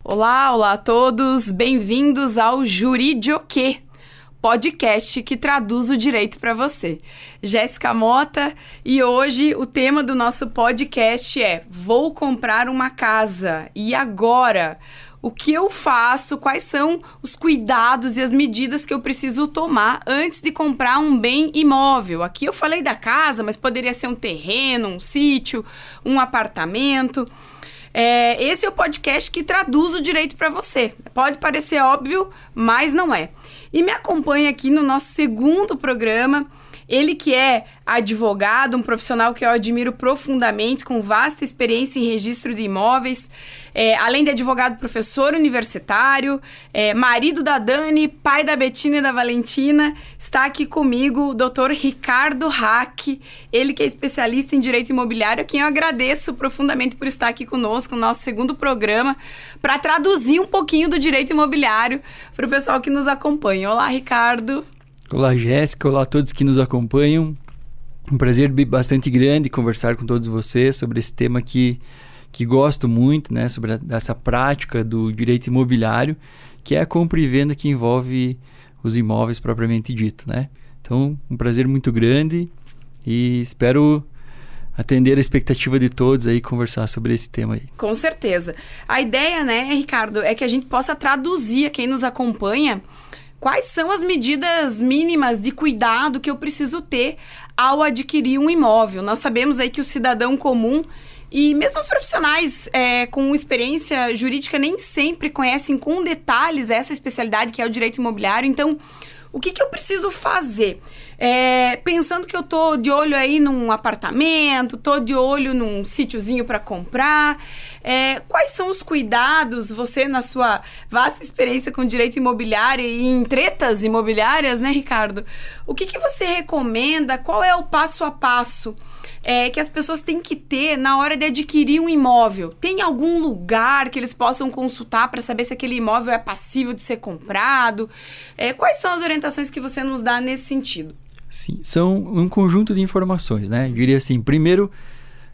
Olá a todos, bem-vindos ao Juridioquê, podcast que traduz o direito para você. Jéssica Mota, e hoje o tema do nosso podcast é: vou comprar uma casa, e agora? O que eu faço? Quais são os cuidados e as medidas que eu preciso tomar antes de comprar um bem imóvel? Aqui eu falei da casa, mas poderia ser um terreno, um sítio, um apartamento. Esse é o podcast que traduz o direito para você. Pode parecer óbvio, mas não é. E me acompanha aqui no nosso segundo programa, ele que é advogado, um profissional que eu admiro profundamente, com vasta experiência em registro de imóveis, além de advogado, professor universitário, marido da Dani, pai da Betina e da Valentina. Está aqui comigo o Dr. Ricardo Hack, ele que é especialista em direito imobiliário, a quem eu agradeço profundamente por estar aqui conosco no nosso segundo programa, para traduzir um pouquinho do direito imobiliário para o pessoal que nos acompanha. Olá, Ricardo. Olá, Jéssica. Olá a todos que nos acompanham. Um prazer bastante grande conversar com todos vocês sobre esse tema que gosto muito, né? Sobre essa prática do direito imobiliário, que é a compra e venda que envolve os imóveis propriamente dito, né? Então, um prazer muito grande e espero atender a expectativa de todos aí, conversar sobre esse tema aí. Com certeza. A ideia, né, Ricardo, é que a gente possa traduzir a quem nos acompanha quais são as medidas mínimas de cuidado que eu preciso ter ao adquirir um imóvel. Nós sabemos aí que o cidadão comum e mesmo os profissionais com experiência jurídica nem sempre conhecem com detalhes essa especialidade que é o direito imobiliário. Então, o que eu preciso fazer? Pensando que eu tô de olho aí num apartamento, tô de olho num sítiozinho para comprar, quais são os cuidados, você na sua vasta experiência com direito imobiliário e em tretas imobiliárias, né, Ricardo? O que você recomenda? Qual é o passo a passo que as pessoas têm que ter na hora de adquirir um imóvel? Tem algum lugar que eles possam consultar para saber se aquele imóvel é passível de ser comprado? Quais são as orientações que você nos dá nesse sentido? Sim, são um conjunto de informações, né? Eu diria assim, primeiro,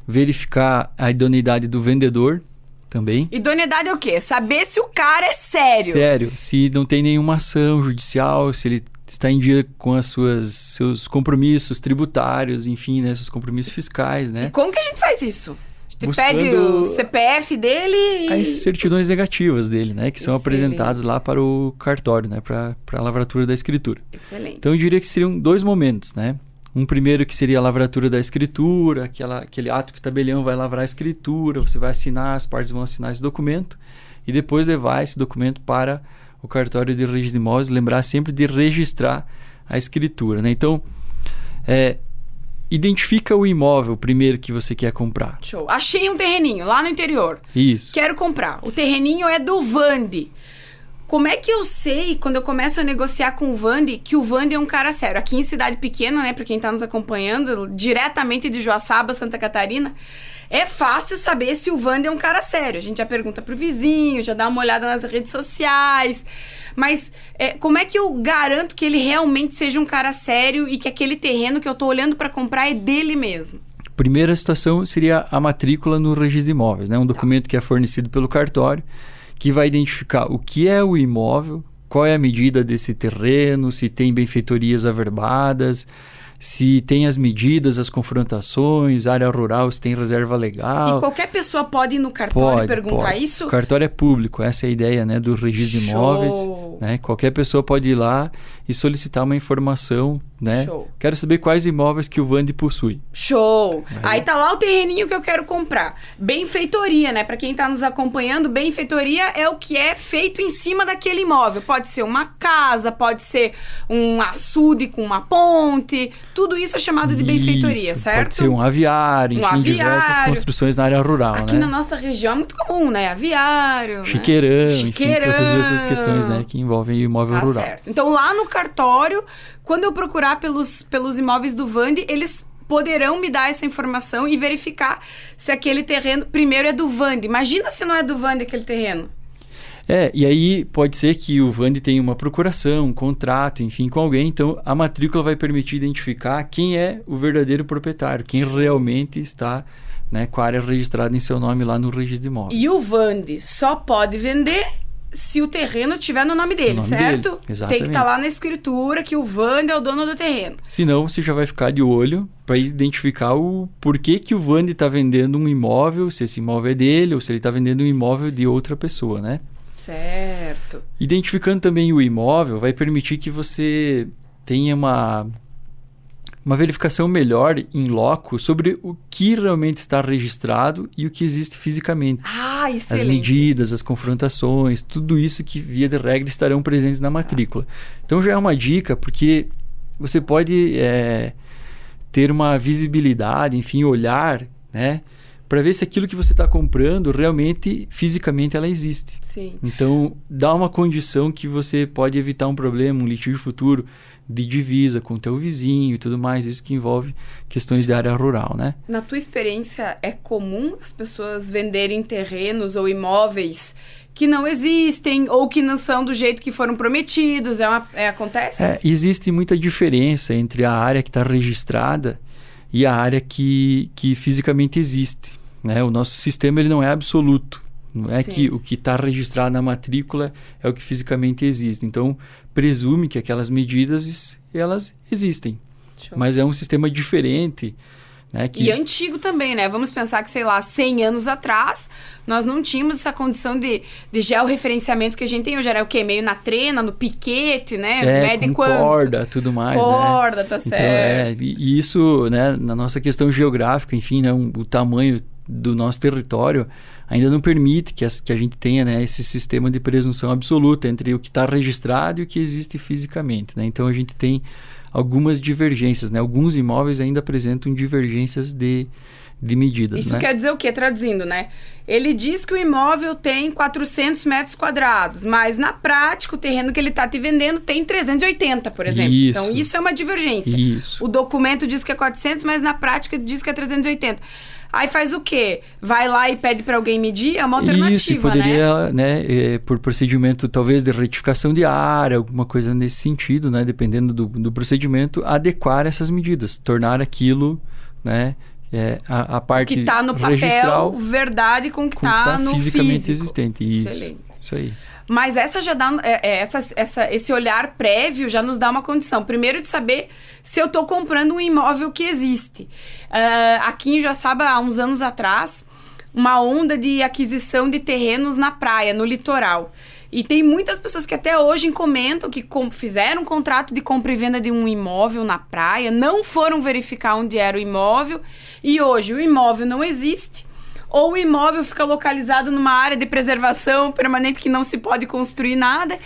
verificar a idoneidade do vendedor também. Idoneidade é o quê? Saber se o cara é sério. Sério, se não tem nenhuma ação judicial, se ele está em dia com seus compromissos tributários, enfim, né, seus compromissos fiscais, né? E como que a gente faz isso? A gente pede o CPF dele e as certidões negativas dele, né? Que são apresentadas lá para o cartório, né? Para a lavratura da escritura. Excelente. Então, eu diria que seriam dois momentos, né? Um primeiro que seria a lavratura da escritura, aquele ato que o tabelião vai lavrar a escritura, você vai assinar, as partes vão assinar esse documento e depois levar esse documento para o cartório de registro de imóveis, lembrar sempre de registrar a escritura, né? Então, identifica o imóvel primeiro que você quer comprar. Show. Achei um terreninho lá no interior. Isso. Quero comprar. O terreninho é do Vande. Como é que eu sei, quando eu começo a negociar com o Vande, que o Vande é um cara sério? Aqui em cidade pequena, né, para quem tá nos acompanhando, diretamente de Joaçaba, Santa Catarina, é fácil saber se o Vande é um cara sério. A gente já pergunta pro vizinho, já dá uma olhada nas redes sociais. Mas como é que eu garanto que ele realmente seja um cara sério e que aquele terreno que eu tô olhando para comprar é dele mesmo? Primeira situação seria a matrícula no registro de imóveis, né? Um documento que é fornecido pelo cartório, que vai identificar o que é o imóvel, qual é a medida desse terreno, se tem benfeitorias averbadas, se tem as medidas, as confrontações, área rural, se tem reserva legal. E qualquer pessoa pode ir no cartório e perguntar isso? O cartório é público, essa é a ideia, né, do registro de imóveis. Né? Qualquer pessoa pode ir lá e solicitar uma informação, né? Show. Quero saber quais imóveis que o Vande possui. Show! Aí tá lá o terreninho que eu quero comprar. Benfeitoria, né? Pra quem tá nos acompanhando, benfeitoria é o que é feito em cima daquele imóvel. Pode ser uma casa, pode ser um açude com uma ponte. Tudo isso é chamado de benfeitoria, certo? Pode ser um aviário, enfim, diversas construções na área rural, aqui né? na nossa região é muito comum, né? Aviário, chiqueirão, enfim, todas essas questões, né, que envolvem o imóvel rural. Certo. Então, lá no cartório, quando eu procurar pelos imóveis do Vande, eles poderão me dar essa informação e verificar se aquele terreno, primeiro, é do Vande. Imagina se não é do Vande aquele terreno. E aí pode ser que o Vandi tenha uma procuração, um contrato, enfim, com alguém. Então, a matrícula vai permitir identificar quem é o verdadeiro proprietário, quem realmente está, né, com a área registrada em seu nome lá no registro de imóveis. E o Vandi só pode vender se o terreno estiver no nome dele, certo? Dele, exatamente. Tem que estar lá na escritura que o Vandi é o dono do terreno. Senão, você já vai ficar de olho para identificar o porquê que o Vandi está vendendo um imóvel, se esse imóvel é dele ou se ele está vendendo um imóvel de outra pessoa, né? Certo. Identificando também o imóvel vai permitir que você tenha uma verificação melhor em loco sobre o que realmente está registrado e o que existe fisicamente. Ah, excelente. As medidas, as confrontações, tudo isso que, via de regra, estarão presentes na matrícula. Então, já é uma dica, porque você pode ter uma visibilidade, enfim, olhar, né, para ver se aquilo que você está comprando realmente, fisicamente, ela existe. Sim. Então, dá uma condição que você pode evitar um problema, um litígio futuro de divisa com o teu vizinho e tudo mais, isso que envolve questões de área rural, né? Na tua experiência, é comum as pessoas venderem terrenos ou imóveis que não existem ou que não são do jeito que foram prometidos? Acontece? Existe muita diferença entre a área que está registrada e a área que fisicamente existe, né? O nosso sistema ele não é absoluto. Não é que o que está registrado na matrícula é o que fisicamente existe. Então, presume que aquelas medidas, elas existem. Show. Mas é um sistema diferente. Né, E antigo também, né? Vamos pensar que, sei lá, 100 anos atrás, nós não tínhamos essa condição de georreferenciamento que a gente tem hoje. Era o quê? Meio na trena, no piquete, né? Mede com quanto? corda, tudo mais, corda, né? Tá certo. Então, e isso, né, na nossa questão geográfica, enfim, né, o tamanho do nosso território ainda não permite que a gente tenha, né, esse sistema de presunção absoluta entre o que está registrado e o que existe fisicamente, né? Então, a gente tem algumas divergências, né? Alguns imóveis ainda apresentam divergências de medidas. Isso né? quer dizer o quê? Traduzindo, né? Ele diz que o imóvel tem 400 metros quadrados, mas na prática o terreno que ele está te vendendo tem 380, por exemplo. Isso. Então isso é uma divergência. Isso. O documento diz que é 400, mas na prática diz que é 380. Aí faz o quê? Vai lá e pede para alguém medir? É uma alternativa, isso, poderia, né, por procedimento talvez de retificação de área, alguma coisa nesse sentido, né, dependendo do procedimento, adequar essas medidas, tornar aquilo, né, a parte que está no papel, verdade com o que está no fisicamente físico. Existente. Isso aí. Mas essa já dá, esse olhar prévio já nos dá uma condição. Primeiro de saber se eu estou comprando um imóvel que existe. Aqui em Joaçaba, há uns anos atrás, uma onda de aquisição de terrenos na praia, no litoral. E tem muitas pessoas que até hoje comentam que fizeram um contrato de compra e venda de um imóvel na praia, não foram verificar onde era o imóvel, e hoje o imóvel não existe, ou o imóvel fica localizado numa área de preservação permanente que não se pode construir nada.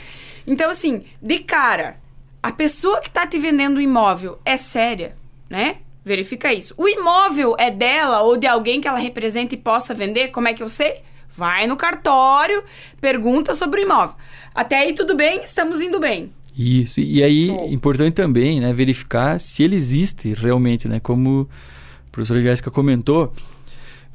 Então, assim, de cara, a pessoa que está te vendendo o imóvel é séria, né? Verifica isso. O imóvel é dela ou de alguém que ela representa e possa vender? Como é que eu sei? Vai no cartório, pergunta sobre o imóvel. Até aí tudo bem, estamos indo bem. Isso, e aí importante também, né, verificar se ele existe realmente, né? Como a professora Jéssica comentou,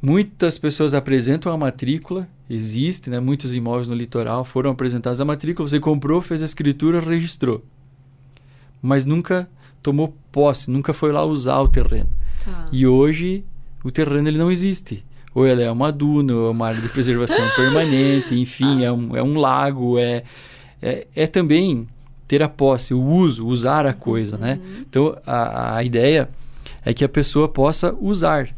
muitas pessoas apresentam a matrícula, existe, né? Muitos imóveis no litoral foram apresentados a matrícula, você comprou, fez a escritura, registrou. Mas nunca tomou posse, nunca foi lá usar o terreno. Tá. E hoje o terreno ele não existe. Ou ela é uma duna, ou é uma área de preservação permanente, enfim, é um lago, é também ter a posse, o uso, usar a coisa, né? Então, a ideia é que a pessoa possa usar,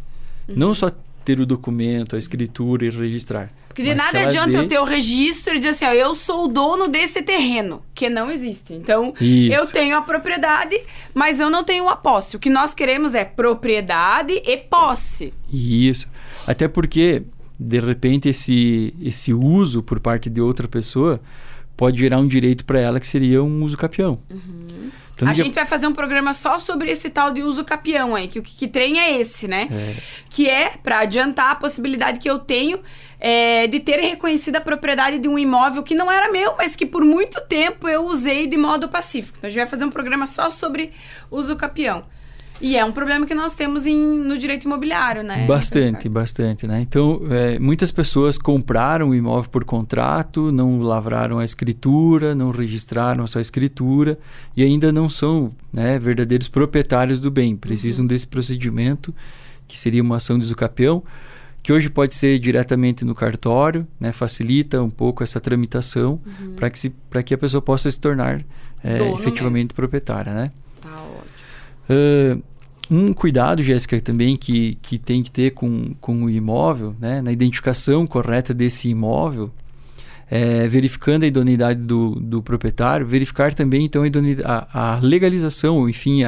não só ter o documento, a escritura e registrar. Porque de nada adianta eu ter o registro e dizer assim, ó, eu sou o dono desse terreno, que não existe. Então, eu tenho a propriedade, mas eu não tenho a posse. O que nós queremos é propriedade e posse. Isso. Até porque, de repente, esse uso por parte de outra pessoa pode gerar um direito para ela que seria um uso capião. Então, a gente vai fazer um programa só sobre esse tal de uso capião aí, que o que trem é esse, né? Que é para adiantar a possibilidade que eu tenho de ter reconhecido a propriedade de um imóvel que não era meu, mas que por muito tempo eu usei de modo pacífico. Então, a gente vai fazer um programa só sobre uso capião. E é um problema que nós temos no direito imobiliário, né? Bastante, né? Então, muitas pessoas compraram o imóvel por contrato, não lavraram a escritura, não registraram a sua escritura e ainda não são, né, verdadeiros proprietários do bem. Precisam desse procedimento, que seria uma ação de usucapião, que hoje pode ser diretamente no cartório, né? Facilita um pouco essa tramitação para que a pessoa possa se tornar efetivamente proprietária, né? Tá ótimo. Um cuidado, Jéssica, também que tem que ter com o imóvel, né? Na identificação correta desse imóvel, verificando a idoneidade do proprietário, verificar também então a legalização, enfim,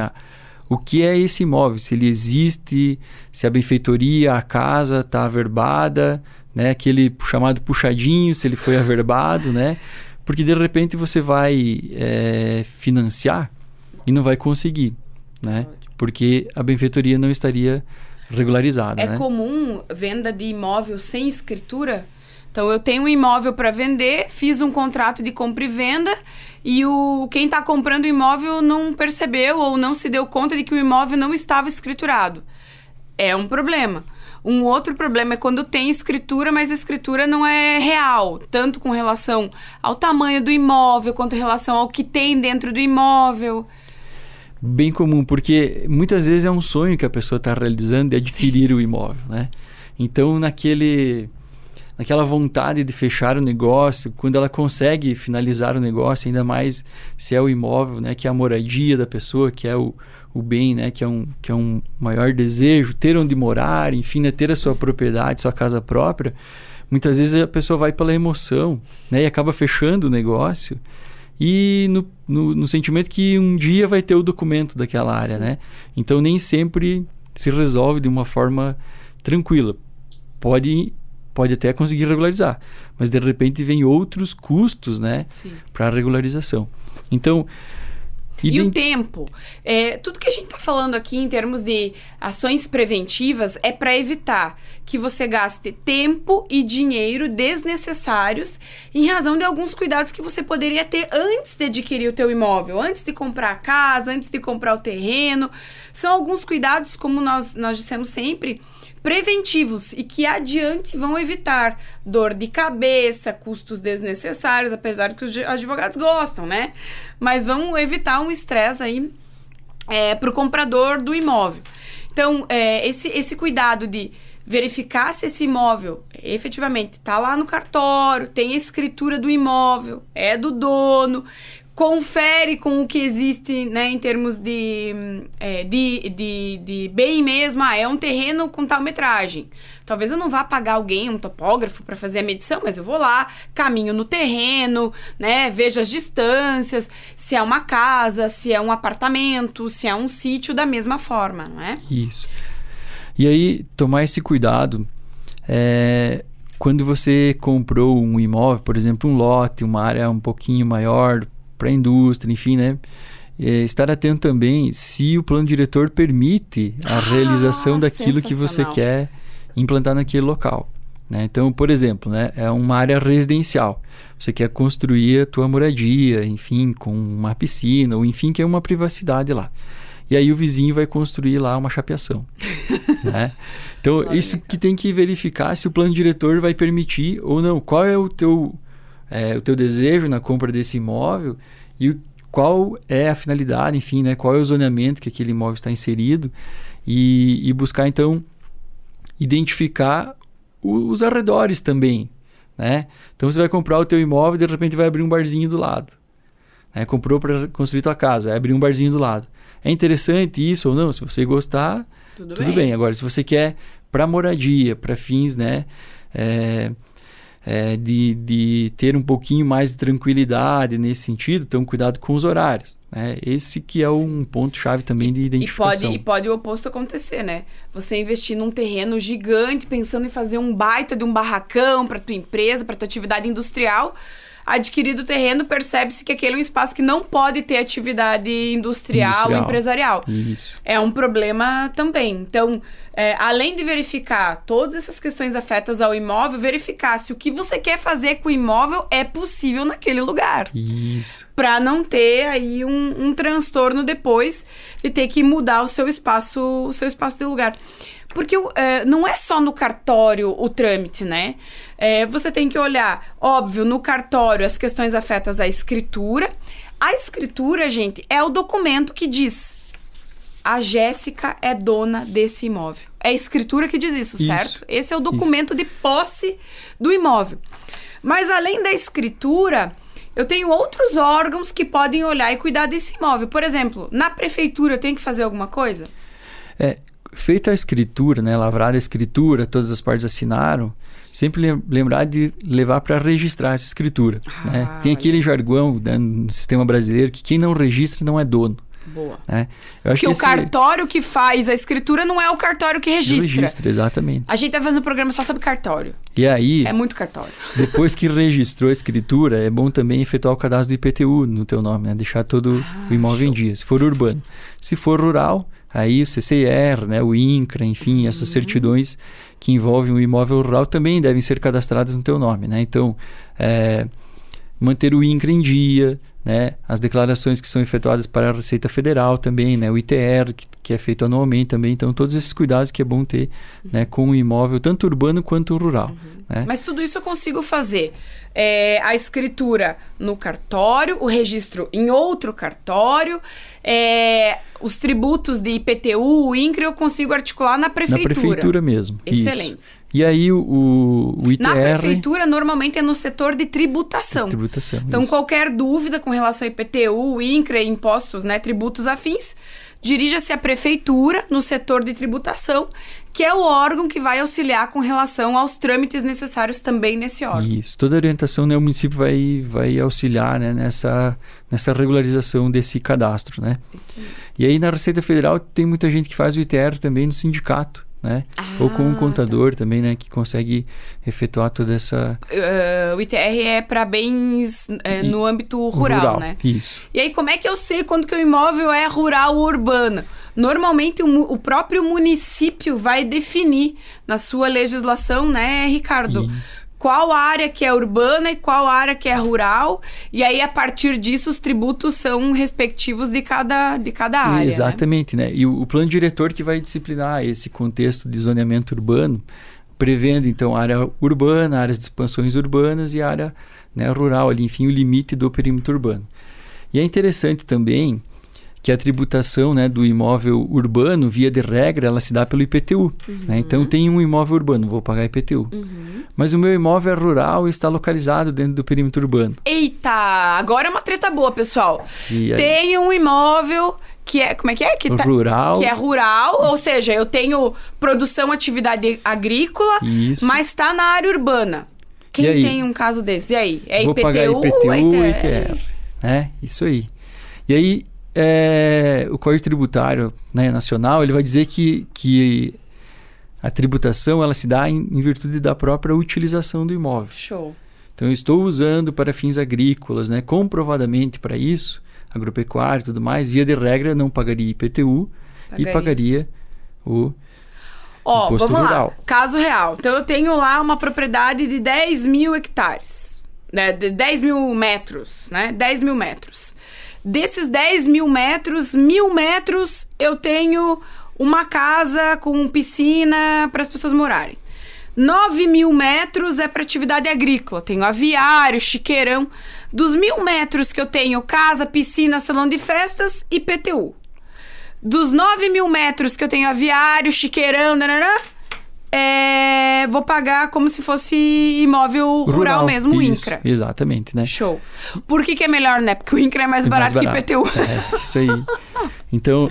o que é esse imóvel, se ele existe, se a benfeitoria, a casa está averbada, né? Aquele chamado puxadinho, se ele foi averbado, né? Porque de repente você vai financiar e não vai conseguir, né? Porque a benfeitoria não estaria regularizada. É comum venda de imóvel sem escritura? Então, eu tenho um imóvel para vender, fiz um contrato de compra e venda e quem está comprando o imóvel não percebeu ou não se deu conta de que o imóvel não estava escriturado. É um problema. Um outro problema é quando tem escritura, mas a escritura não é real, tanto com relação ao tamanho do imóvel, quanto em relação ao que tem dentro do imóvel. Bem comum, porque muitas vezes é um sonho que a pessoa está realizando de adquirir o imóvel, né? Então, naquela vontade de fechar o negócio, quando ela consegue finalizar o negócio, ainda mais se é o imóvel, né, que é a moradia da pessoa, que é o bem, né, que é um maior desejo, ter onde morar, enfim, né, ter a sua propriedade, sua casa própria, muitas vezes a pessoa vai pela emoção, né, e acaba fechando o negócio e no sentimento que um dia vai ter o documento daquela área, né? Então nem sempre se resolve de uma forma tranquila. Pode até conseguir regularizar, mas de repente vem outros custos, né, para a regularização. Então, e o tempo? Tudo que a gente está falando aqui em termos de ações preventivas é para evitar que você gaste tempo e dinheiro desnecessários em razão de alguns cuidados que você poderia ter antes de adquirir o teu imóvel, antes de comprar a casa, antes de comprar o terreno. São alguns cuidados, como nós dissemos sempre, preventivos e que adiante vão evitar dor de cabeça, custos desnecessários, apesar de que os advogados gostam, né? Mas vão evitar um estresse aí para o comprador do imóvel. Então, esse cuidado de verificar se esse imóvel efetivamente está lá no cartório, tem a escritura do imóvel, é do dono, confere com o que existe, né, em termos de bem mesmo. É um terreno com tal metragem. Talvez eu não vá pagar alguém, um topógrafo, para fazer a medição, mas eu vou lá, caminho no terreno, né, vejo as distâncias, se é uma casa, se é um apartamento, se é um sítio, da mesma forma, não é? Isso. E aí, tomar esse cuidado, quando você comprou um imóvel, por exemplo, um lote, uma área um pouquinho maior, para a indústria, enfim, né? Estar atento também se o plano diretor permite a realização daquilo que você quer implantar naquele local, né? Então, por exemplo, né, é uma área residencial. Você quer construir a tua moradia, enfim, com uma piscina, ou enfim, que é uma privacidade lá. E aí o vizinho vai construir lá uma chapeação, né? Então, isso que tem que verificar se o plano diretor vai permitir ou não. Qual é o teu desejo na compra desse imóvel e qual é a finalidade, enfim, né? Qual é o zoneamento que aquele imóvel está inserido e buscar, então, identificar os arredores também, né? Então, você vai comprar o teu imóvel e, de repente, vai abrir um barzinho do lado, né? Comprou para construir tua casa, vai abrir um barzinho do lado. É interessante isso ou não? Se você gostar, tudo bem. Agora, se você quer para moradia, para fins, né? De ter um pouquinho mais de tranquilidade nesse sentido, então cuidado com os horários, né? Esse que é um ponto-chave também de identificação. E pode o oposto acontecer, né? Você investir num terreno gigante, pensando em fazer um baita de um barracão para tua empresa, para tua atividade industrial, adquirido o terreno, percebe-se que aquele é um espaço que não pode ter atividade industrial. Empresarial. Isso. É um problema também. Então, além de verificar todas essas questões afetas ao imóvel, verificar se o que você quer fazer com o imóvel é possível naquele lugar. Isso. Para não ter aí um transtorno depois de ter que mudar o seu espaço de lugar. Porque não é só no cartório o trâmite, né? Você tem que olhar, óbvio, no cartório as questões afetas à escritura. A escritura, gente, é o documento que diz: a Jéssica é dona desse imóvel. É a escritura que diz isso, certo? Esse é o documento de posse do imóvel. Mas além da escritura, eu tenho outros órgãos que podem olhar e cuidar desse imóvel. Por exemplo, na prefeitura eu tenho que fazer alguma coisa? Feita a escritura, né, lavrada a escritura, todas as partes assinaram, sempre lembrar de levar para registrar essa escritura. Né? Tem aquele jargão, né, no sistema brasileiro que quem não registra não é dono. Boa. Né? Porque o cartório que faz a escritura não é o cartório que registra. Registra, exatamente. A gente tá fazendo um programa só sobre cartório. E aí... É muito cartório. Depois que registrou a escritura, é bom também efetuar o cadastro do IPTU no teu nome, né? Deixar todo o imóvel em dia, se for urbano. Se for rural, aí o CCIR, né? O INCRA, enfim, essas certidões que envolvem o imóvel rural também devem ser cadastradas no teu nome, né? Então, manter o INCRA em dia, né? As declarações que são efetuadas para a Receita Federal também, né? O ITR, que é feito anualmente também. Então, todos esses cuidados que é bom ter, né? Com o imóvel, tanto urbano quanto rural. Né? Mas tudo isso eu consigo fazer. A escritura no cartório, o registro em outro cartório, os tributos de IPTU, o INCRA, eu consigo articular na prefeitura. Na prefeitura mesmo. Excelente. Isso. E aí o ITR... Na prefeitura, normalmente é no setor de tributação. Então, qualquer dúvida com relação ao IPTU, INCRA, impostos, né, tributos afins, dirija-se à prefeitura, no setor de tributação, que é o órgão que vai auxiliar com relação aos trâmites necessários também nesse órgão. Isso. Toda orientação, né, o município vai auxiliar, né, nessa regularização desse cadastro, né? E aí na Receita Federal tem muita gente que faz o ITR também no sindicato, né? Ou com um contador também, né? Que consegue efetuar toda essa... o ITR é para bens no âmbito rural, né? Isso. E aí, como é que eu sei quando que o imóvel é rural ou urbano? Normalmente, o próprio município vai definir na sua legislação, né, Ricardo? Isso. Qual área que é urbana e qual área que é rural. E aí, a partir disso, os tributos são respectivos de cada área. Exatamente, né? E o plano diretor que vai disciplinar esse contexto de zoneamento urbano, prevendo, então, área urbana, áreas de expansões urbanas e área, né, rural, ali, enfim, o limite do perímetro urbano. E é interessante também que a tributação, né, do imóvel urbano, via de regra, ela se dá pelo IPTU. Né? Então, tem um imóvel urbano, vou pagar IPTU. Mas o meu imóvel é rural e está localizado dentro do perímetro urbano. Eita! Agora é uma treta boa, pessoal. Tem um imóvel que é... Como é que é? Rural. Que é rural, ou seja, eu tenho produção, atividade agrícola, mas está na área urbana. Quem tem um caso desse? E aí? É vou IPTU pagar IPTU ou ITR? Isso aí. E aí, o Código Tributário, né, Nacional, ele vai dizer que a tributação ela se dá em virtude da própria utilização do imóvel. Show. Então, eu estou usando para fins agrícolas, né, comprovadamente para isso, agropecuário e tudo mais, via de regra, não pagaria IPTU e pagaria o imposto vamos rural. Lá. Caso real. Então, eu tenho lá uma propriedade de 10 mil hectares, né, de 10 mil metros, né, 10 mil metros. Desses 10 mil metros, 1.000 metros eu tenho uma casa com piscina para as pessoas morarem. 9.000 metros é para atividade agrícola. Tenho aviário, chiqueirão. Dos 1.000 metros que eu tenho casa, piscina, salão de festas e IPTU. Dos 9.000 metros que eu tenho aviário, chiqueirão, vou pagar como se fosse imóvel rural mesmo, o INCRA. Exatamente, né? Show. Por que é melhor, né? Porque o INCRA é mais barato que o IPTU. Isso aí. Então,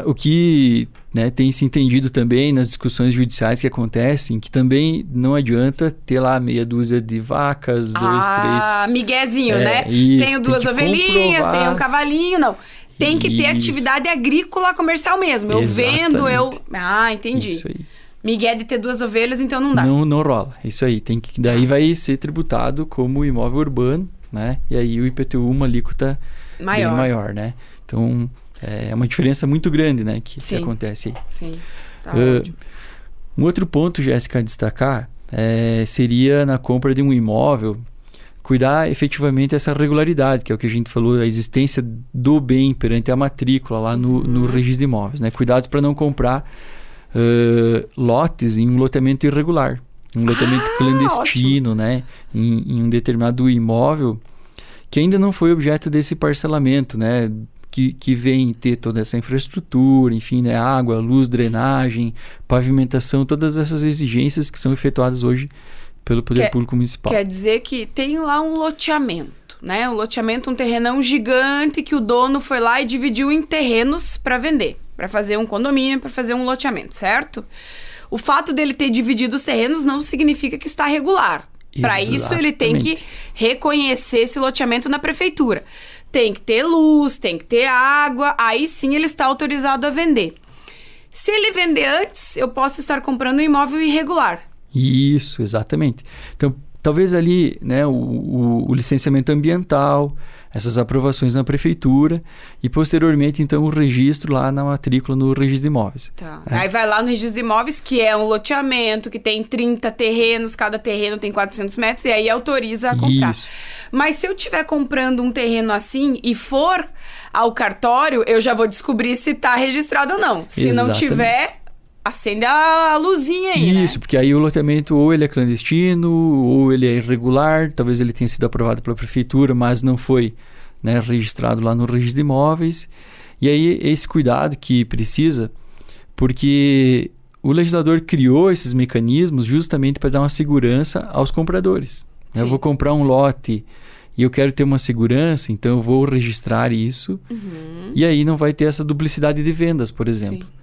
o que, né, tem se entendido também nas discussões judiciais que acontecem, que também não adianta ter lá meia dúzia de vacas, 2, 3... miguezinho, né? Isso, tenho 2 ovelhinhas, tenho um cavalinho, não. Tem que ter atividade agrícola comercial mesmo. Eu vendo, entendi. Isso aí. migué de ter 2 ovelhas, então não dá. Não rola. Isso aí. Daí vai ser tributado como imóvel urbano, né? E aí o IPTU, uma alíquota bem maior, né? Então, é uma diferença muito grande, né? Que acontece aí. Sim, tá ótimo. Um outro ponto, Jéssica, a destacar seria na compra de um imóvel, cuidar efetivamente dessa regularidade, que é o que a gente falou, a existência do bem perante a matrícula lá no registro de imóveis, né? Cuidado para não comprar lotes em um loteamento irregular, um loteamento clandestino, né? Em um determinado imóvel que ainda não foi objeto desse parcelamento, né? Que vem ter toda essa infraestrutura, enfim, né? Água, luz, drenagem, pavimentação, todas essas exigências que são efetuadas hoje pelo Poder Público Municipal. Quer dizer que tem lá um loteamento, né? Um loteamento, um terrenão gigante que o dono foi lá e dividiu em terrenos para vender, para fazer um condomínio, para fazer um loteamento, certo? O fato dele ter dividido os terrenos não significa que está regular. Para isso, ele tem que reconhecer esse loteamento na prefeitura. Tem que ter luz, tem que ter água, aí sim ele está autorizado a vender. Se ele vender antes, eu posso estar comprando um imóvel irregular. Isso, exatamente. Então, talvez ali, né, o licenciamento ambiental, essas aprovações na prefeitura e posteriormente, então, o registro lá na matrícula no registro de imóveis. Tá. Aí vai lá no registro de imóveis, que é um loteamento, que tem 30 terrenos, cada terreno tem 400 metros, e aí autoriza a comprar. Isso. Mas se eu estiver comprando um terreno assim e for ao cartório, eu já vou descobrir se está registrado ou não. Se não tiver, acende a luzinha aí, né? Isso, porque aí o loteamento ou ele é clandestino, ou ele é irregular, talvez ele tenha sido aprovado pela prefeitura, mas não foi, né, registrado lá no registro de imóveis. E aí esse cuidado que precisa, porque o legislador criou esses mecanismos justamente para dar uma segurança aos compradores. Eu vou comprar um lote e eu quero ter uma segurança, então eu vou registrar isso, e aí não vai ter essa duplicidade de vendas, por exemplo. Sim.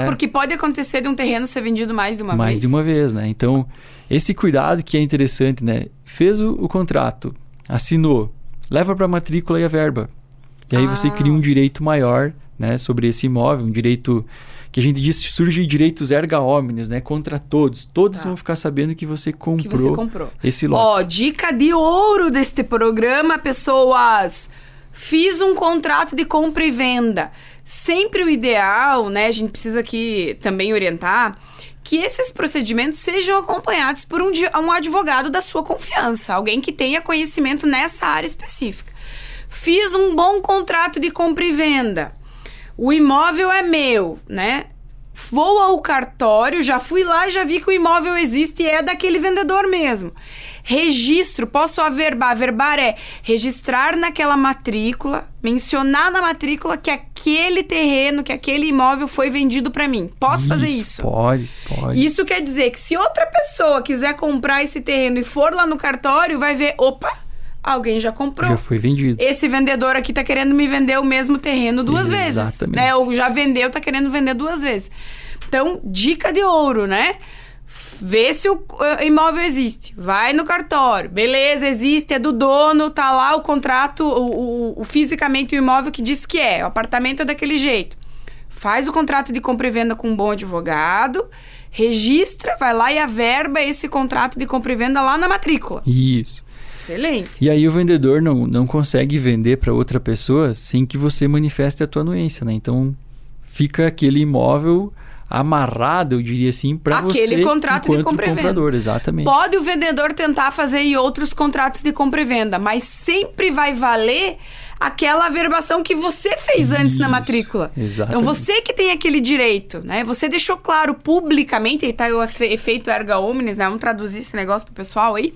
Porque pode acontecer de um terreno ser vendido mais de uma vez. Mais de uma vez, né? Então, esse cuidado que é interessante, né? Fez o contrato, assinou, leva para a matrícula e a verba. E aí você cria um direito maior, né, sobre esse imóvel, um direito que a gente diz, surge direitos erga omnes, né? Contra todos. Todos vão ficar sabendo que você comprou esse lote. Dica de ouro deste programa, pessoas. Fiz um contrato de compra e venda. Sempre o ideal, né, a gente precisa aqui também orientar, que esses procedimentos sejam acompanhados por um advogado da sua confiança, alguém que tenha conhecimento nessa área específica. Fiz um bom contrato de compra e venda. O imóvel é meu, né? Vou ao cartório, já fui lá e já vi que o imóvel existe e é daquele vendedor mesmo. Registro, posso averbar. Averbar é registrar naquela matrícula, mencionar na matrícula que aquele terreno, que aquele imóvel foi vendido para mim. Posso fazer isso? Pode. Isso quer dizer que se outra pessoa quiser comprar esse terreno e for lá no cartório, vai ver, alguém já comprou. Já foi vendido. Esse vendedor aqui tá querendo me vender o mesmo terreno duas vezes. Exatamente. Né? Ou já vendeu, tá querendo vender 2 vezes. Então, dica de ouro, né? Vê se o imóvel existe. Vai no cartório. Beleza, existe, é do dono, tá lá o contrato, fisicamente o imóvel que diz que é. O apartamento é daquele jeito. Faz o contrato de compra e venda com um bom advogado, registra, vai lá e averba esse contrato de compra e venda lá na matrícula. Isso. Excelente. E aí o vendedor não consegue vender para outra pessoa sem que você manifeste a tua anuência, né? Então, fica aquele imóvel amarrado, eu diria assim, para você aquele contrato de compra e venda. Exatamente. Pode o vendedor tentar fazer outros contratos de compra e venda, mas sempre vai valer aquela averbação que você fez antes na matrícula. Exatamente. Então, você que tem aquele direito, né? Você deixou claro publicamente, aí tá o efeito erga omnes, né? Vamos traduzir esse negócio pro pessoal aí.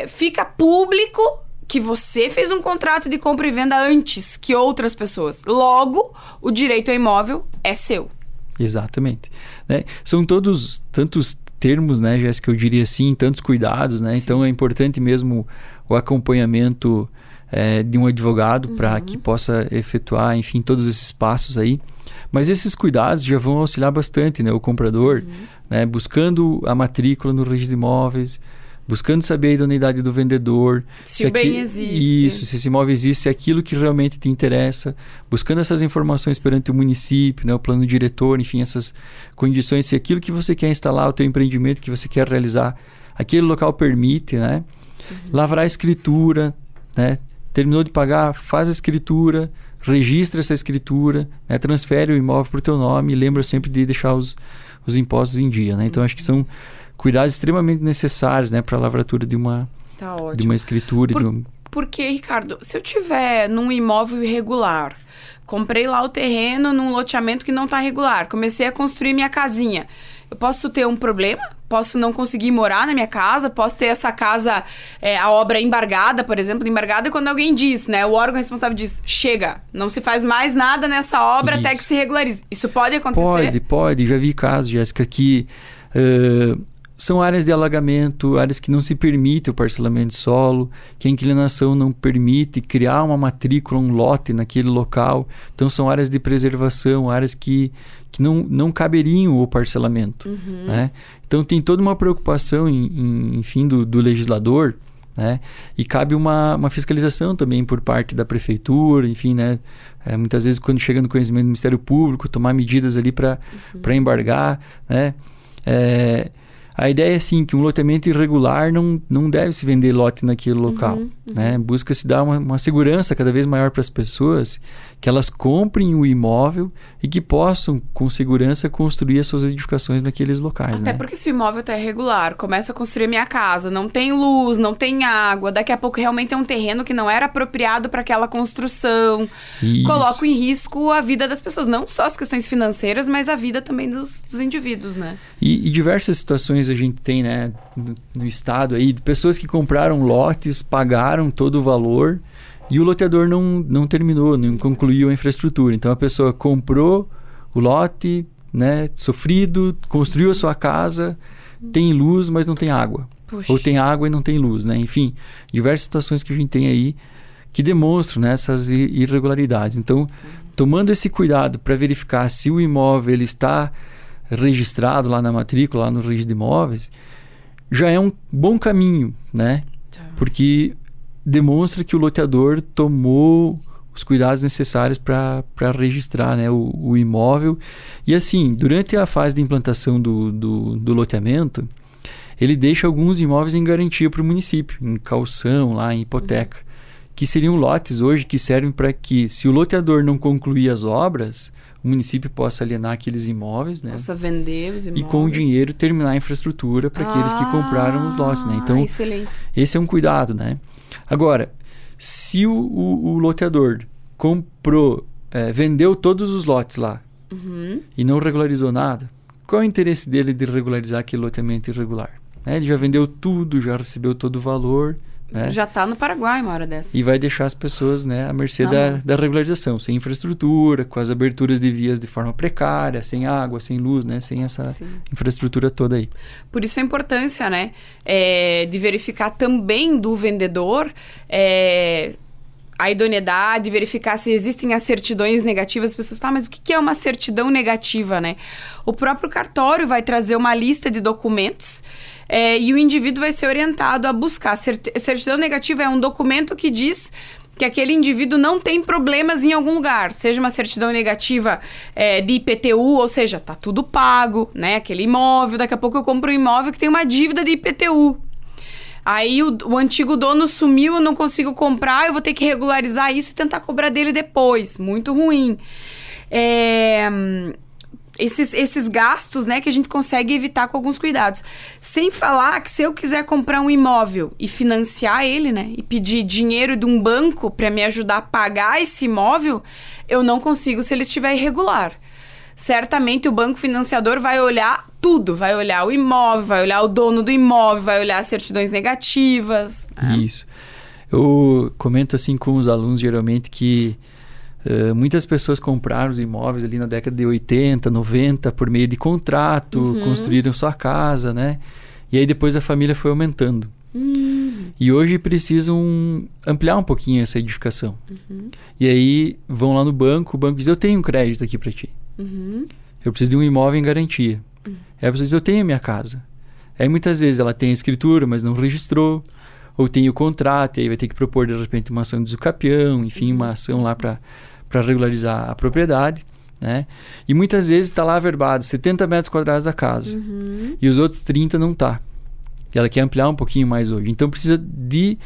Fica público que você fez um contrato de compra e venda antes que outras pessoas. Logo, o direito ao imóvel é seu. Exatamente. Né? São todos tantos termos, né, Jéssica, eu diria assim, tantos cuidados, né? Sim. Então é importante mesmo o acompanhamento de um advogado para que possa efetuar, enfim, todos esses passos aí. Mas esses cuidados já vão auxiliar bastante, né, o comprador, né, buscando a matrícula no registro de imóveis, buscando saber a idoneidade do vendedor. Se o bem existe. Isso, se esse imóvel existe, se é aquilo que realmente te interessa. Buscando essas informações perante o município, né, o plano diretor, enfim, essas condições. Se aquilo que você quer instalar, o teu empreendimento que você quer realizar, aquele local permite, né? Lavrar a escritura, né? Terminou de pagar, faz a escritura, registra essa escritura, né? Transfere o imóvel para o teu nome e lembra sempre de deixar os impostos em dia, né? Então, acho que são cuidados extremamente necessários, né? Para a lavratura de uma escritura. Porque, Ricardo, se eu tiver num imóvel irregular, comprei lá o terreno num loteamento que não está regular, comecei a construir minha casinha, eu posso ter um problema? Posso não conseguir morar na minha casa? Posso ter essa casa, a obra embargada, por exemplo. Embargada é quando alguém diz, né? O órgão responsável diz, chega, não se faz mais nada nessa obra até que se regularize. Isso pode acontecer? Pode. Já vi casos, Jéssica, que são áreas de alagamento, áreas que não se permite o parcelamento de solo, que a inclinação não permite criar uma matrícula, um lote naquele local. Então, são áreas de preservação, áreas que não caberiam o parcelamento. Né? Então, tem toda uma preocupação, enfim, do legislador, né? E cabe uma fiscalização também por parte da prefeitura, enfim, né? Muitas vezes, quando chega no conhecimento do Ministério Público, tomar medidas ali para embargar, né? A ideia é assim, que um loteamento irregular não deve se vender lote naquele local. Né? Busca-se dar uma segurança cada vez maior para as pessoas, que elas comprem o imóvel e que possam, com segurança, construir as suas edificações naqueles locais. Até porque se o imóvel está irregular, começa a construir minha casa, não tem luz, não tem água, daqui a pouco realmente é um terreno que não era apropriado para aquela construção. Isso. Coloca em risco a vida das pessoas, não só as questões financeiras, mas a vida também dos indivíduos, né? E diversas situações a gente tem, né, no estado aí, de pessoas que compraram lotes, pagaram todo o valor e o loteador não terminou, não concluiu a infraestrutura. Então, a pessoa comprou o lote, né, sofrido, construiu a sua casa, tem luz, mas não tem água. Puxa. Ou tem água e não tem luz, né? Enfim, diversas situações que a gente tem aí que demonstram, né, essas irregularidades. Então, tomando esse cuidado para verificar se o imóvel ele está registrado lá na matrícula, lá no registro de imóveis, já é um bom caminho, né? Porque demonstra que o loteador tomou os cuidados necessários para registrar, né, o imóvel. E assim, durante a fase de implantação do loteamento, ele deixa alguns imóveis em garantia para o município, em caução, lá em hipoteca, que seriam lotes hoje que servem para que, se o loteador não concluir as obras, o município possa alienar aqueles imóveis, né? Possa vender os imóveis. E com o dinheiro terminar a infraestrutura para aqueles que compraram os lotes, né? Então, excelente. Esse é um cuidado, né? Agora, se o loteador comprou, vendeu todos os lotes lá e não regularizou nada, qual é o interesse dele de regularizar aquele loteamento irregular? Ele já vendeu tudo, já recebeu todo o valor, né? Já está no Paraguai uma hora dessas. E vai deixar as pessoas, né, à mercê da regularização, sem infraestrutura, com as aberturas de vias de forma precária, sem água, sem luz, né, sem essa infraestrutura toda aí. Por isso a importância, né, de verificar também do vendedor a idoneidade, verificar se existem as certidões negativas. As pessoas falam, mas o que é uma certidão negativa, né? O próprio cartório vai trazer uma lista de documentos e o indivíduo vai ser orientado a buscar. Certidão negativa é um documento que diz que aquele indivíduo não tem problemas em algum lugar. Seja uma certidão negativa de IPTU, ou seja, tá tudo pago, né? Aquele imóvel, daqui a pouco eu compro um imóvel que tem uma dívida de IPTU. Aí o antigo dono sumiu, eu não consigo comprar, eu vou ter que regularizar isso e tentar cobrar dele depois. Muito ruim. Esses gastos, né, que a gente consegue evitar com alguns cuidados. Sem falar que se eu quiser comprar um imóvel e financiar ele, né, e pedir dinheiro de um banco para me ajudar a pagar esse imóvel, eu não consigo se ele estiver irregular. Certamente o banco financiador vai olhar tudo, vai olhar o imóvel, vai olhar o dono do imóvel, vai olhar as certidões negativas. Isso. Eu comento assim com os alunos geralmente que muitas pessoas compraram os imóveis ali na década de 80, 90 por meio de contrato, construíram sua casa, né? E aí depois a família foi aumentando. E hoje precisam ampliar um pouquinho essa edificação. E aí vão lá no banco, o banco diz, eu tenho um crédito aqui para ti. Eu preciso de um imóvel em garantia. Aí a pessoa diz, eu tenho a minha casa. Aí muitas vezes ela tem a escritura, mas não registrou, ou tem o contrato, e aí vai ter que propor de repente uma ação de usucapião, enfim, uma ação lá para regularizar a propriedade, né? E muitas vezes está lá averbado 70 metros quadrados da casa, e os outros 30 não tá. E ela quer ampliar um pouquinho mais hoje. Então precisa de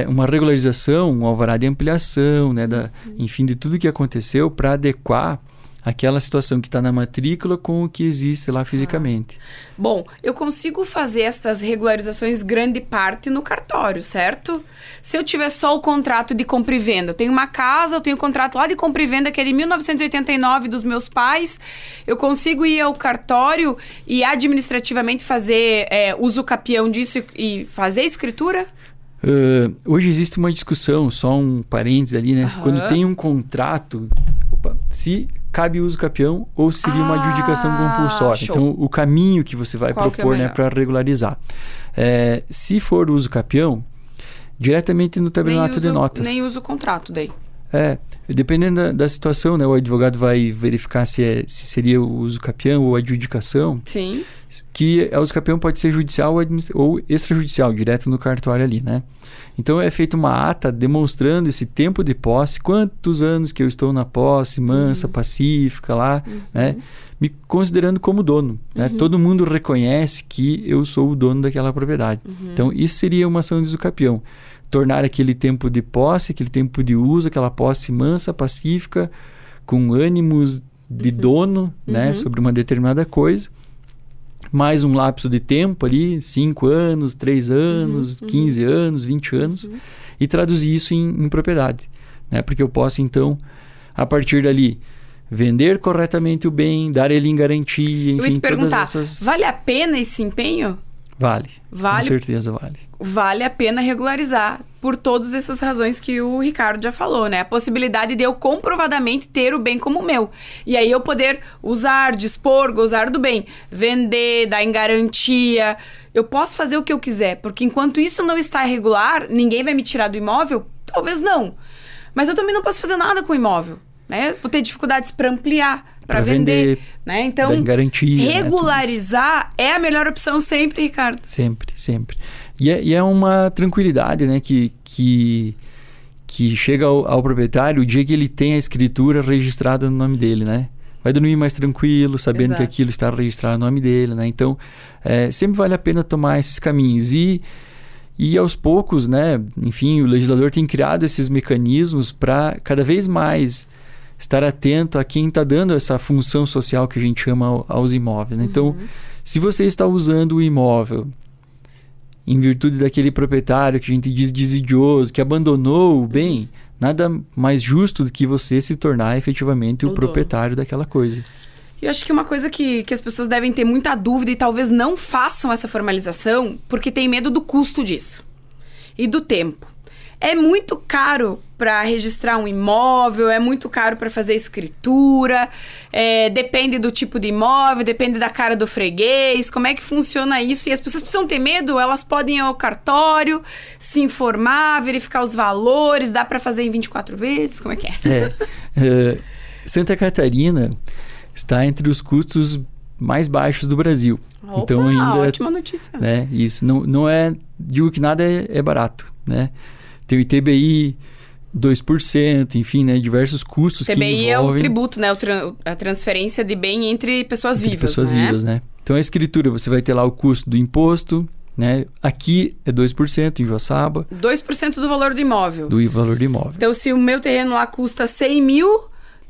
uma regularização, um alvará de ampliação, né, enfim, de tudo que aconteceu para adequar aquela situação que está na matrícula com o que existe lá fisicamente. Bom, eu consigo fazer essas regularizações grande parte no cartório, certo? Se eu tiver só o contrato de compra e venda, eu tenho uma casa, eu tenho um contrato lá de compra e venda que é de 1989 dos meus pais, eu consigo ir ao cartório e administrativamente fazer usucapião disso e fazer a escritura? Hoje existe uma discussão, só um parênteses ali, né? Quando tem um contrato, se cabe uso capião ou seria uma adjudicação compulsória. Show. Então, o caminho que você vai Qual propor, né, para regularizar. Se for uso capião, diretamente no tabelionato de notas. Nem uso o contrato daí. Dependendo da situação, né, o advogado vai verificar se seria o uso capião ou adjudicação. Sim. Que a uso capião pode ser judicial ou extrajudicial, direto no cartório ali, né? Então é feita uma ata demonstrando esse tempo de posse, quantos anos que eu estou na posse, mansa, pacífica lá, né? Me considerando como dono, né? Todo mundo reconhece que eu sou o dono daquela propriedade. Então isso seria uma ação de uso capião. Tornar aquele tempo de posse, aquele tempo de uso, aquela posse mansa, pacífica, com ânimos de dono, né? Sobre uma determinada coisa. Mais um lapso de tempo ali, 5 anos, 3 anos, 15 anos, 20 anos, e traduzir isso em propriedade, né? Porque eu posso, então, a partir dali, vender corretamente o bem, dar ele em garantia, enfim, eu ia te perguntar, todas essas... vale a pena esse empenho? Vale, com certeza vale. Vale a pena regularizar por todas essas razões que o Ricardo já falou, né? A possibilidade de eu comprovadamente ter o bem como meu. E aí eu poder usar, dispor, gozar do bem, vender, dar em garantia. Eu posso fazer o que eu quiser, porque enquanto isso não está irregular, ninguém vai me tirar do imóvel? Talvez não. Mas eu também não posso fazer nada com o imóvel, né? Vou ter dificuldades para ampliar, para vender, né? Então, garantia, regularizar, né, é a melhor opção sempre, Ricardo. Sempre, sempre. E é uma tranquilidade, né, que chega ao proprietário o dia que ele tem a escritura registrada no nome dele, né? Vai dormir mais tranquilo, sabendo que aquilo está registrado no nome dele, né? Então, sempre vale a pena tomar esses caminhos. E aos poucos, né, enfim, o legislador tem criado esses mecanismos para cada vez mais estar atento a quem está dando essa função social que a gente chama aos imóveis, né? Então, se você está usando o imóvel em virtude daquele proprietário que a gente diz desidioso, que abandonou o bem, nada mais justo do que você se tornar efetivamente o proprietário daquela coisa. Eu acho que uma coisa que as pessoas devem ter muita dúvida e talvez não façam essa formalização porque tem medo do custo disso e do tempo. É muito caro para registrar um imóvel, é muito caro para fazer escritura, depende do tipo de imóvel, depende da cara do freguês, como é que funciona isso? E as pessoas precisam ter medo, elas podem ir ao cartório, se informar, verificar os valores, dá para fazer em 24 vezes, como é que é? Santa Catarina está entre os custos mais baixos do Brasil. Opa, então ainda, ótima notícia. Né, isso não é, digo que nada é barato, né? Tem o ITBI, 2%, enfim, né? Diversos custos que envolvem... ITBI é o tributo, né? A transferência de bem entre pessoas vivas, pessoas vivas, né? Então, a escritura, você vai ter lá o custo do imposto, né? Aqui é 2% em Joaçaba. 2% do valor do imóvel. Do valor do imóvel. Então, se o meu terreno lá custa 100 mil...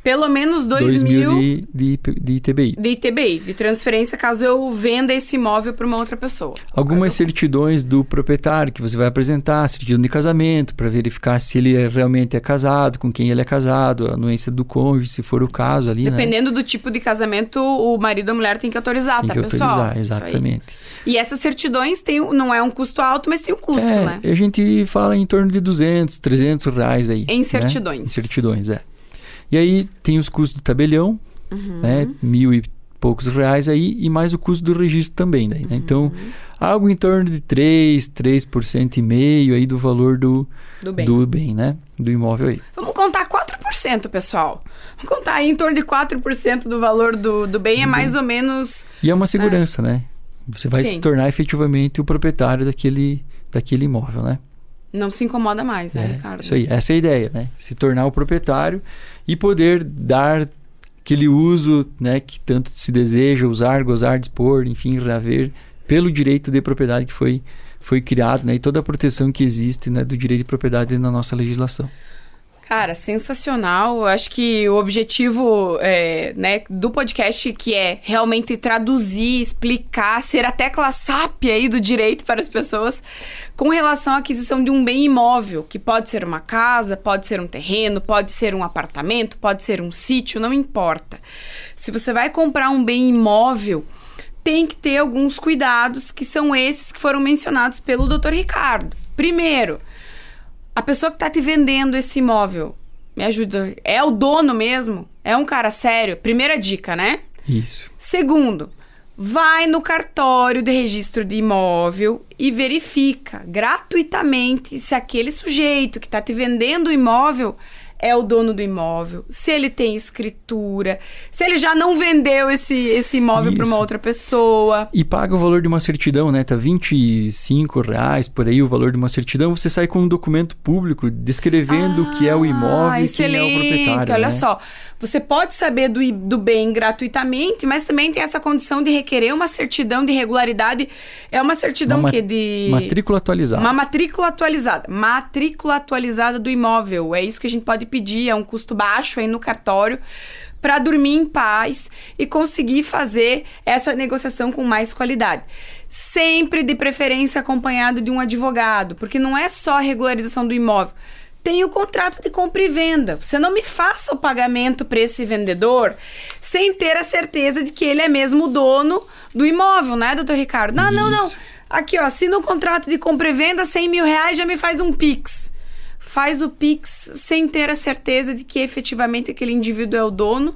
Pelo menos 2 mil de ITBI. De ITBI, de transferência, caso eu venda esse imóvel para uma outra pessoa. Algumas certidões do proprietário que você vai apresentar, certidão de casamento, para verificar se ele realmente é casado, com quem ele é casado, a anuência do cônjuge, se for o caso ali, dependendo do tipo de casamento, o marido ou a mulher tem que autorizar, tem tá, que pessoal? Autorizar, exatamente. E essas certidões não é um custo alto, mas tem um custo, né? A gente fala em torno de 200, 300 reais aí. Em certidões. Né? Em certidões, E aí tem os custos do tabelião, né? 1.000 e poucos reais aí, e mais o custo do registro também, né? Então, algo em torno de 3% e meio aí do valor do bem, né? Do imóvel aí. Vamos contar 4%, pessoal. Vamos contar aí em torno de 4% do valor do bem, é mais ou menos... E é uma segurança, né? Você vai se tornar efetivamente o proprietário daquele imóvel, né? Não se incomoda mais, né, Ricardo? Isso aí, essa é a ideia, né? Se tornar o proprietário e poder dar aquele uso, né, que tanto se deseja, usar, gozar, dispor, enfim, reaver, pelo direito de propriedade que foi criado, né? E toda a proteção que existe, né, do direito de propriedade na nossa legislação. Cara, sensacional. Eu acho que o objetivo né, do podcast, que é realmente traduzir, explicar, ser a tecla SAP aí do direito para as pessoas com relação à aquisição de um bem imóvel, que pode ser uma casa, pode ser um terreno, pode ser um apartamento, pode ser um sítio, não importa. Se você vai comprar um bem imóvel, tem que ter alguns cuidados, que são esses que foram mencionados pelo Dr. Ricardo. Primeiro, a pessoa que está te vendendo esse imóvel, me ajuda, é o dono mesmo? É um cara sério? Primeira dica, né? Isso. Segundo, vai no cartório de registro de imóvel e verifica gratuitamente se aquele sujeito que está te vendendo o imóvel é o dono do imóvel, se ele tem escritura, se ele já não vendeu esse imóvel para uma outra pessoa. E paga o valor de uma certidão, né? Tá R$25 por aí o valor de uma certidão. Você sai com um documento público descrevendo o que é o imóvel e quem é o proprietário. Olha só, você pode saber do bem gratuitamente, mas também tem essa condição de requerer uma certidão de regularidade. É uma certidão de... Matrícula atualizada. Uma matrícula atualizada. Matrícula atualizada do imóvel. É isso que a gente pode pedir, é um custo baixo aí no cartório, para dormir em paz e conseguir fazer essa negociação com mais qualidade. Sempre de preferência acompanhado de um advogado, porque não é só a regularização do imóvel. Tem o contrato de compra e venda. Você não me faça o pagamento para esse vendedor sem ter a certeza de que ele é mesmo o dono do imóvel, né, doutor Ricardo? Não. Aqui, ó, assina o contrato de compra e venda, R$100 mil, já me faz um Pix. Faz o Pix sem ter a certeza de que efetivamente aquele indivíduo é o dono.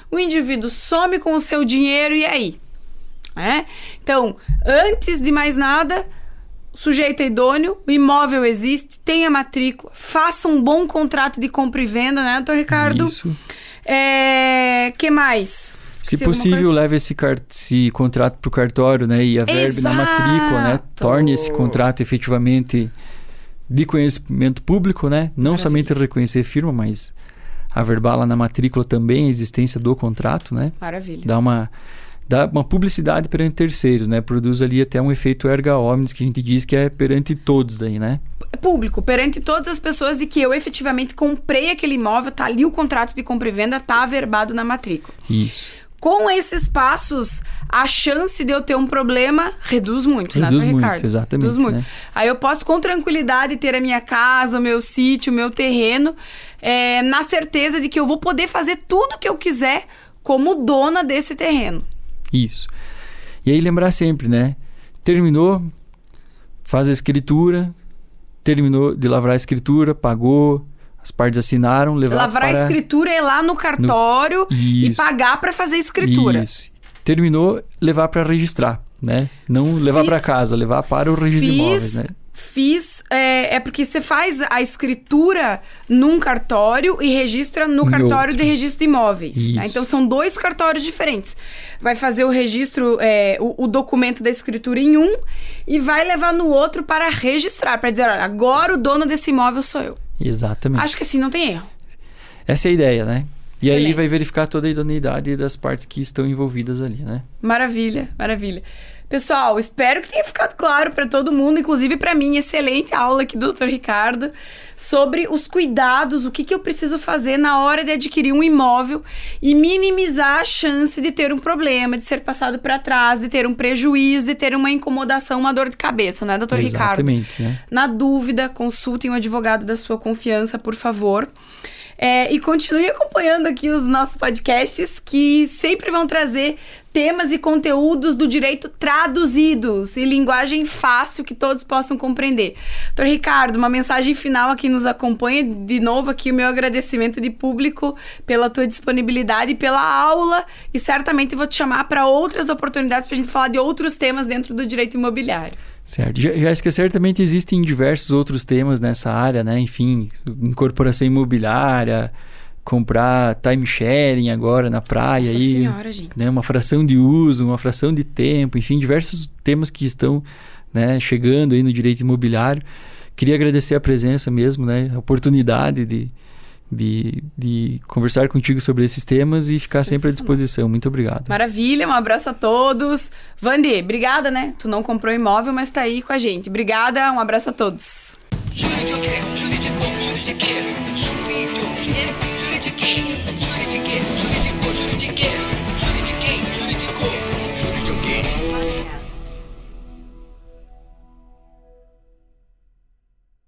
O indivíduo some com o seu dinheiro e aí? Então, antes de mais nada, sujeito é idôneo, o imóvel existe, tem a matrícula, faça um bom contrato de compra e venda, né, doutor Ricardo? Isso. Que mais? Se possível, leve esse contrato para o cartório, né, e averbe na matrícula, né? Torne esse contrato efetivamente de conhecimento público, né? Não somente reconhecer firma, mas averbar lá na matrícula também a existência do contrato, né? Maravilha. Dá uma publicidade perante terceiros, né? Produz ali até um efeito erga omnes, que a gente diz que é perante todos daí, né? Público, perante todas as pessoas de que eu efetivamente comprei aquele imóvel, tá ali o contrato de compra e venda, tá averbado na matrícula. Isso. Com esses passos, a chance de eu ter um problema reduz muito, reduz muito, Ricardo? Exatamente. Reduz muito. Né? Aí eu posso com tranquilidade ter a minha casa, o meu sítio, o meu terreno, na certeza de que eu vou poder fazer tudo o que eu quiser como dona desse terreno. Isso. E aí lembrar sempre, né? Terminou, faz a escritura, terminou de lavrar a escritura, pagou... As partes assinaram, lavrar a escritura, é lá no cartório e pagar para fazer a escritura. Isso. Terminou, levar para registrar, né? Não levar para casa, levar para o registro de imóveis, né? Porque você faz a escritura num cartório e registra no cartório de registro de imóveis. Né? Então, são 2 cartórios diferentes. Vai fazer o registro, o documento da escritura em um e vai levar no outro para registrar, para dizer, olha, agora o dono desse imóvel sou eu. Exatamente. Acho que assim não tem erro. Essa é a ideia, né? E Excelente. aí vai verificar toda a idoneidade das partes que estão envolvidas ali, né? Maravilha, maravilha. Pessoal, espero que tenha ficado claro para todo mundo, inclusive para mim, excelente aula aqui do Dr. Ricardo, sobre os cuidados, o que eu preciso fazer na hora de adquirir um imóvel e minimizar a chance de ter um problema, de ser passado para trás, de ter um prejuízo, de ter uma incomodação, uma dor de cabeça, não é, Dr. Ricardo? Exatamente, né? Na dúvida, consultem um advogado da sua confiança, por favor. E continue acompanhando aqui os nossos podcasts, que sempre vão trazer temas e conteúdos do direito traduzidos em linguagem fácil que todos possam compreender. Doutor Ricardo, uma mensagem final a quem nos acompanha. De novo aqui o meu agradecimento de público pela tua disponibilidade e pela aula, e certamente vou te chamar para outras oportunidades para a gente falar de outros temas dentro do direito imobiliário. Certo. Já que certamente existem diversos outros temas nessa área, né? Enfim, incorporação imobiliária, comprar timesharing agora na praia. Nossa aí, senhora, gente. Né, uma fração de uso, uma fração de tempo, enfim, diversos temas que estão, né, chegando aí no direito imobiliário. Queria agradecer a presença mesmo, né, a oportunidade de conversar contigo sobre esses temas e ficar sempre à disposição. Muito obrigado. Maravilha, um abraço a todos. Vandi, obrigada, né? Tu não comprou imóvel, mas tá aí com a gente. Obrigada, um abraço a todos.